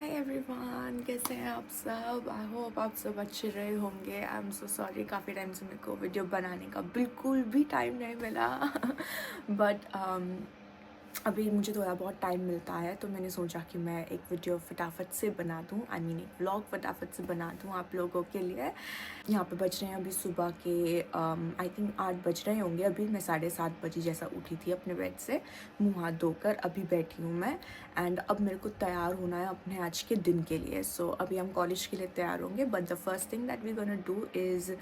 Hi everyone, कैसे हैं आप सब। आई होप आप सब अच्छे रहे होंगे। आई एम सो सॉरी, काफ़ी टाइम से मेरे को वीडियो बनाने का बिल्कुल भी टाइम नहीं मिला बट अभी मुझे थोड़ा बहुत टाइम मिलता है तो मैंने सोचा कि मैं एक वीडियो फटाफट से बना दूँ। आई मीन एक व्लॉग फटाफट से बना दूँ आप लोगों के लिए। यहाँ पे बज रहे हैं अभी सुबह के आई थिंक 8 बज रहे होंगे। अभी मैं 7:30 बजे जैसा उठी थी अपने बेड से, मुँह हाथ धोकर अभी बैठी हूँ मैं। एंड अब मेरे को तैयार होना है अपने आज के दिन के लिए। सो अभी हम कॉलेज के लिए तैयार होंगे, but the first thing that we gonna do is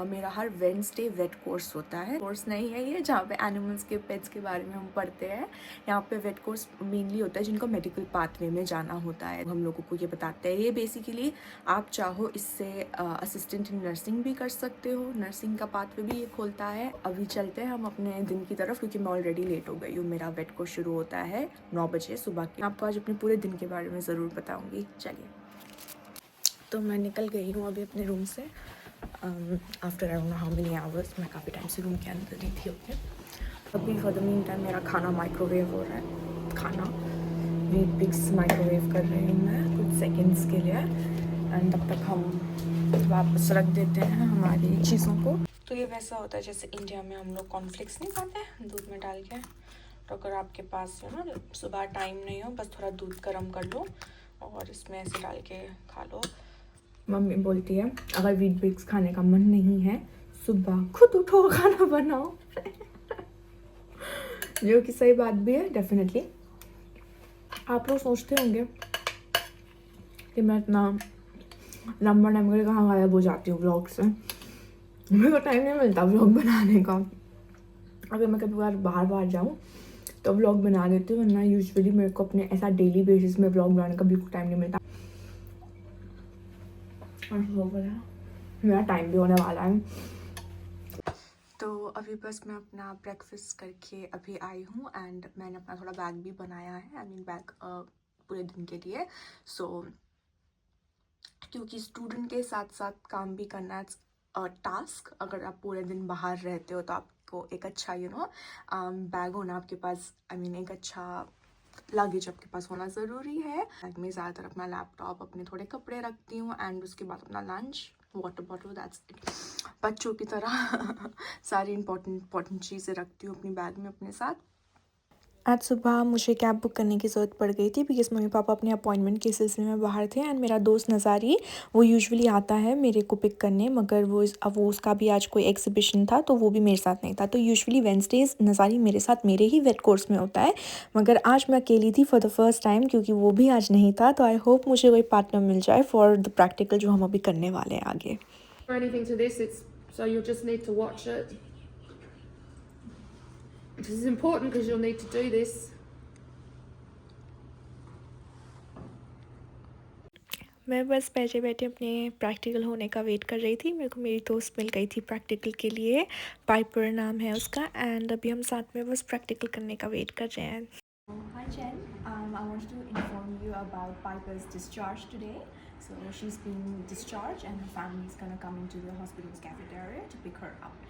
मेरा हर वेडनेसडे वेट कोर्स होता है। कोर्स नहीं है ये जहाँ पे एनिमल्स के पेट्स के बारे में हम पढ़ते हैं। यहाँ पे वेट कोर्स मेनली होता है जिनको मेडिकल पाथवे में जाना होता है, हम लोगों को ये बताते हैं। ये बेसिकली आप चाहो इससे असिस्टेंट इन नर्सिंग भी कर सकते हो, नर्सिंग का पाथवे भी ये खोलता है। अभी चलते हैं हम अपने दिन की तरफ क्योंकि मैं ऑलरेडी लेट हो गई हूँ। मेरा वेट कोर्स शुरू होता है 9 बजे सुबह के। आपको आज अपने पूरे दिन के बारे में ज़रूर बताऊँगी। चलिए, तो मैं निकल गई हूँ अभी अपने रूम से after I don't know how many hours. मैं काफ़ी टाइम से रूम के अंदर नहीं थी। ओके, अभी फॉर द मीन टाइम मेरा खाना माइक्रोवेव हो रहा है। खाना वीट बिग्स माइक्रोवेव कर रही हूँ मैं कुछ सेकंड्स के लिए, एंड तब तक हम वापस रख देते हैं हमारी चीज़ों को। तो ये वैसा होता है जैसे इंडिया में हम लोग कॉर्नफ्लेक्स नहीं खाते हैं दूध में डाल के। तो अगर आपके पास है ना सुबह टाइम नहीं हो, बस थोड़ा दूध गर्म कर लो और इसमें ऐसे डाल के खा लो। मम्मी बोलती है अगर वीट बिग्स खाने का मन नहीं है सुबह खुद उठो खाना बनाओ जो कि सही बात भी है डेफिनेटली। आप लोग सोचते होंगे कि मैं इतना लंबा टाइम के लिए कहाँ गायब हो जाती हूँ व्लॉग से। मेरे को टाइम नहीं मिलता व्लॉग बनाने का। अगर मैं कभी बाहर जाऊँ तो व्लॉग बना देती हूँ, वरना यूजुअली मेरे को अपने ऐसा डेली बेसिस में व्लॉग बनाने का बिल्कुल टाइम नहीं मिलता। मेरा टाइम भी होने वाला है। तो अभी बस मैं अपना ब्रेकफास्ट करके अभी आई हूँ एंड मैंने अपना थोड़ा बैग भी बनाया है। आई मीन बैग पूरे दिन के लिए। सो क्योंकि स्टूडेंट के साथ साथ काम भी करना है टास्क। अगर आप पूरे दिन बाहर रहते हो तो आपको एक अच्छा बैग होना आपके पास, आई मीन एक अच्छा लगेज आपके पास होना ज़रूरी है। बैग में ज़्यादातर अपना लैपटॉप, अपने थोड़े कपड़े रखती हूँ एंड उसके बाद अपना lunch, water bottle, that's it. बच्चों की तरह सारी इंपॉर्टेंट चीज़ें रखती हूँ अपनी बैग में अपने साथ। आज सुबह मुझे कैब बुक करने की ज़रूरत पड़ गई थी बिकॉज़ मम्मी पापा अपने अपॉइंटमेंट के सिलसिले में बाहर थे। एंड मेरा दोस्त नज़ारी वो यूजुअली आता है मेरे को पिक करने, मगर वो उसका भी आज कोई एग्जीबिशन था तो वो भी मेरे साथ नहीं था। तो यूजुअली वेडनेसडेज नज़ारी मेरे साथ मेरे ही वेट कोर्स में होता है, मगर आज मैं अकेली थी फॉर द फर्स्ट टाइम क्योंकि वो भी आज नहीं था। तो आई होप मुझे कोई पार्टनर मिल जाए फॉर द प्रैक्टिकल जो हम अभी करने वाले हैं आगे। This is important because you'll need to do this. मैं बस बैठे बैठे अपने प्रैक्टिकल होने का वेट कर रही थी। मेरे को मेरी दोस्त मिल गई थी प्रैक्टिकल के लिए, पाइपर नाम है उसका। एंड अभी हम साथ में बस प्रैक्टिकल करने का वेट कर रहे हैं। Hi Jen, I wanted to inform you about Piper's discharge today. So she's been discharged and her family is gonna come into the hospital's cafeteria to pick her up.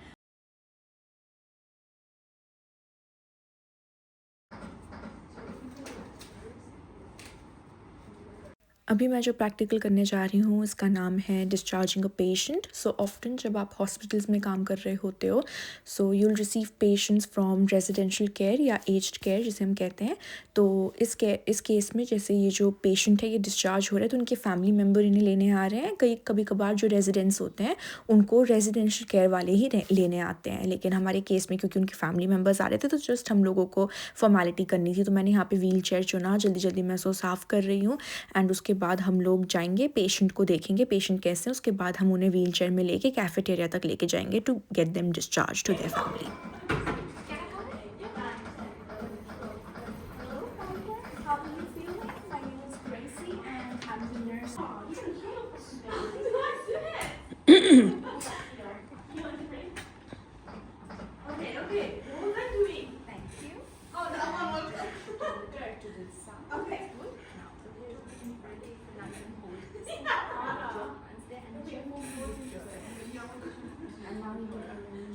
अभी मैं जो practical करने जा रही हूँ इसका नाम है discharging a patient. So often जब आप हॉस्पिटल्स में काम कर रहे होते हो so you will receive patients from residential care या एज्ड केयर जिसे हम कहते हैं। तो इस केस में जैसे ये जो पेशेंट है ये डिस्चार्ज हो रहा है तो उनके फैमिली मेम्बर इन्हें लेने आ रहे हैं। कभी कभार जो रेजिडेंट्स होते हैं उनको रेजिडेंशियल केयर वाले ही लेने आते हैं, लेकिन हमारे केस में क्योंकि उनके फैमिली मेम्बर्स आ रहे थे तो जस्ट हम लोगों को फॉर्मेलिटी करनी थी। तो मैंने यहाँ पे व्हील चेयर चुना, जल्दी जल्दी मैं उसको साफ़ कर रही हूँ। एंड उसके बाद हम लोग जाएंगे पेशेंट को देखेंगे पेशेंट कैसे हैं। उसके बाद हम उन्हें व्हील चेयर में लेके कैफेटेरिया तक लेके जाएंगे to get them discharge to their family.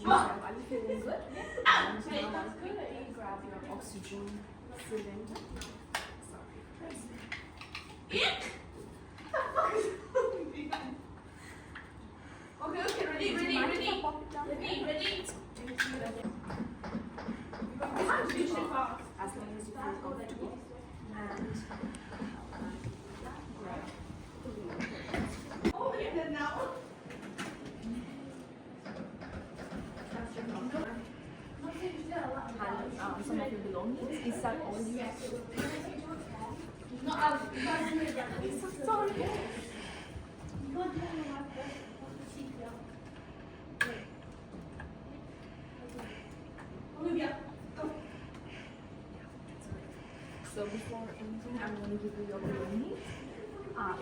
Are you feeling good? And now I'll quickly grab your oxygen cylinder. Sorry. So before anything, I'm going to give you your belongings.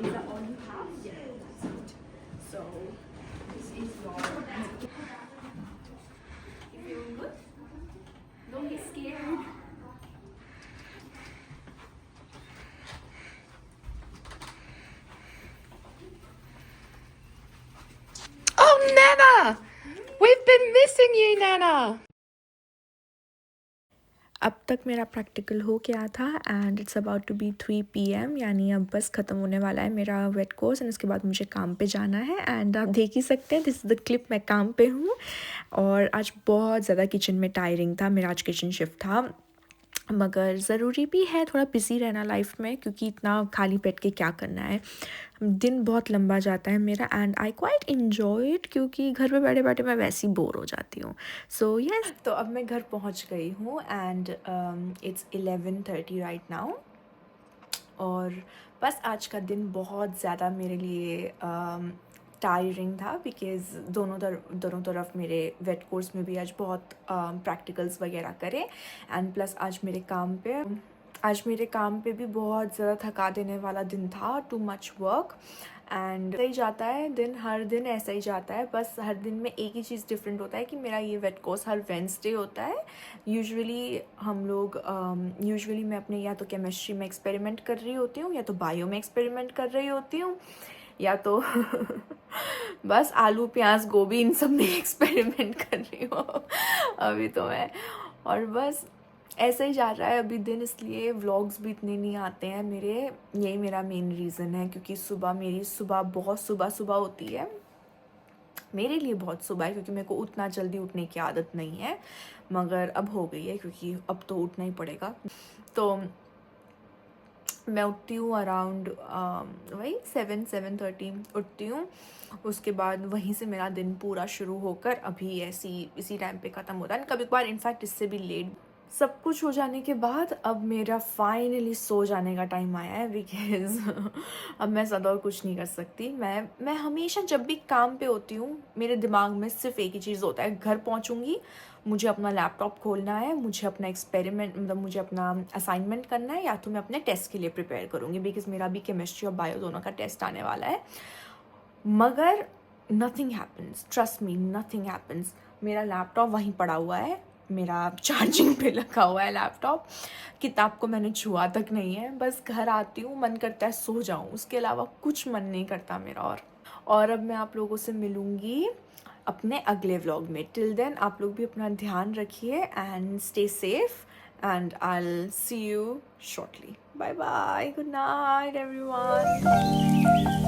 Is that all you have? Yeah, that's it. So this is your. If you're good, don't get scared. Oh, Nana! We've been missing you, Nana! अब तक मेरा practical हो गया था and it's about to be 3 PM, यानी अब बस ख़त्म होने वाला है मेरा वेट कोर्स एंड उसके बाद मुझे काम पे जाना है। एंड आप देख ही सकते हैं, दिस इज़ द क्लिप, मैं काम पे हूँ। और आज बहुत ज़्यादा किचन में टायरिंग था, मेरा आज किचन शिफ्ट था, मगर ज़रूरी भी है थोड़ा बिज़ी रहना लाइफ में, क्योंकि इतना खाली पेट के क्या करना है। दिन बहुत लंबा जाता है मेरा and I quite enjoy it, क्योंकि घर पे बैठे बैठे मैं वैसे ही बोर हो जाती हूँ। सो यस, तो अब मैं घर पहुँच गई हूँ एंड इट्स 11:30 राइट नाउ। और बस आज का दिन बहुत ज़्यादा मेरे लिए टायरिंग था, बिकॉज़ दोनों तरफ मेरे वेट कोर्स में भी आज बहुत प्रैक्टिकल्स वगैरह करे एंड प्लस आज मेरे काम पे भी बहुत ज़्यादा थका देने वाला दिन था, टू मच वर्क। एंड ऐसा ही जाता है दिन, हर दिन ऐसा ही जाता है, बस हर दिन में एक ही चीज़ डिफरेंट होता है कि मेरा ये वेट कोर्स हर वेंसडे होता है। यूजुअली मैं अपने या तो केमिस्ट्री में एक्सपेरिमेंट कर रही होती हूँ, या तो बायो में एक्सपेरिमेंट कर रही होती हूँ, या तो बस आलू प्याज गोभी इन सब में एक्सपेरिमेंट कर रही हूँ अभी तो मैं। और बस ऐसे ही जा रहा है अभी दिन, इसलिए व्लॉग्स भी इतने नहीं आते हैं मेरे। यही मेरा मेन रीज़न है, क्योंकि मेरी सुबह बहुत सुबह होती है, मेरे लिए बहुत सुबह है, क्योंकि मेरे को उतना जल्दी उठने की आदत नहीं है, मगर अब हो गई है क्योंकि अब तो उठना ही पड़ेगा। तो मैं उठती हूँ अराउंड वही 7-7:30 उठती हूँ। उसके बाद वहीं से मेरा दिन पूरा शुरू होकर अभी इसी टाइम पे ख़त्म होता है, कभी कभार इनफैक्ट इससे भी लेट। सब कुछ हो जाने के बाद अब मेरा फाइनली सो जाने का टाइम आया है, बिकॉज़ अब मैं ज़्यादा और कुछ नहीं कर सकती। मैं हमेशा जब भी काम पे होती हूँ, मेरे दिमाग में सिर्फ एक ही चीज़ होता है, घर पहुँचूँगी, मुझे अपना लैपटॉप खोलना है, मुझे अपना मुझे अपना असाइनमेंट करना है, या तो मैं अपने टेस्ट के लिए प्रिपेयर करूँगी, बिकॉज़ मेरा भी केमिस्ट्री और बायो दोनों का टेस्ट आने वाला है। मगर nothing happens, trust me, nothing happens. मेरा लैपटॉप वहीं पड़ा हुआ है, मेरा चार्जिंग पे लगा हुआ है लैपटॉप, किताब को मैंने छुआ तक नहीं है। बस घर आती हूँ, मन करता है सो जाऊँ, उसके अलावा कुछ मन नहीं करता मेरा। और अब मैं आप लोगों से मिलूँगी अपने अगले व्लॉग में। टिल देन आप लोग भी अपना ध्यान रखिए and stay safe, and I will see you shortly. Bye bye, good night everyone.